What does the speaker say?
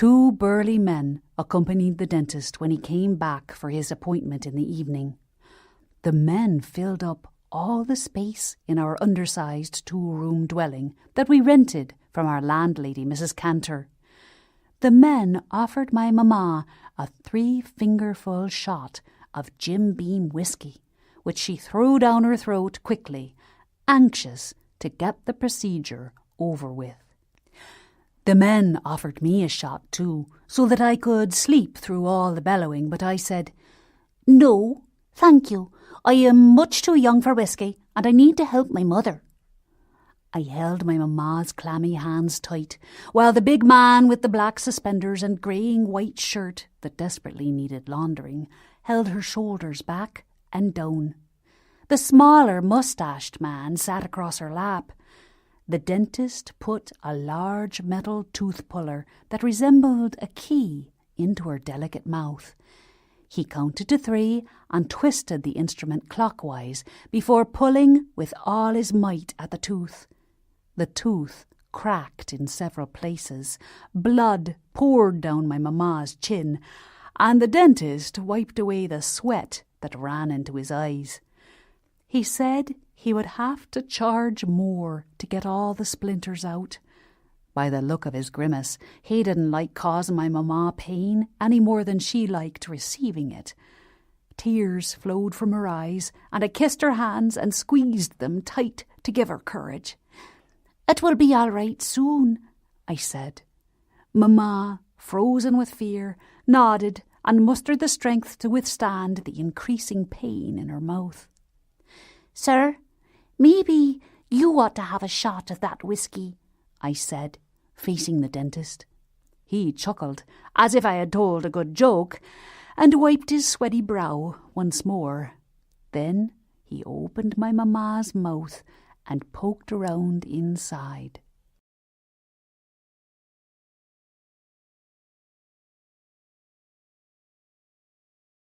2 burly men accompanied the dentist when he came back for his appointment in the evening. The men filled up all the space in our undersized 2-room dwelling that we rented from our landlady, Mrs. Cantor. The men offered my mamma a 3-fingerful shot of Jim Beam whiskey, which she threw down her throat quickly, anxious to get the procedure over with. The men offered me a shot too, so that I could sleep through all the bellowing, but I said, "No, thank you. I am much too young for whiskey, and I need to help my mother." I held my mamma's clammy hands tight, while the big man with the black suspenders and greying white shirt that desperately needed laundering held her shoulders back and down. The smaller moustached man sat across her lap. The dentist put a large metal tooth puller that resembled a key into her delicate mouth. He counted to 3 and twisted the instrument clockwise before pulling with all his might at the tooth. The tooth cracked in several places, blood poured down my mamma's chin, and the dentist wiped away the sweat that ran into his eyes. He said he would have to charge more to get all the splinters out. By the look of his grimace, he didn't like causing my mamma pain any more than she liked receiving it. Tears flowed from her eyes, and I kissed her hands and squeezed them tight to give her courage. "It will be all right soon," I said. Mamma, frozen with fear, nodded and mustered the strength to withstand the increasing pain in her mouth. "Sir, maybe you ought to have a shot of that whiskey," I said, facing the dentist. He chuckled, as if I had told a good joke, and wiped his sweaty brow once more. Then he opened my mamma's mouth and poked around inside.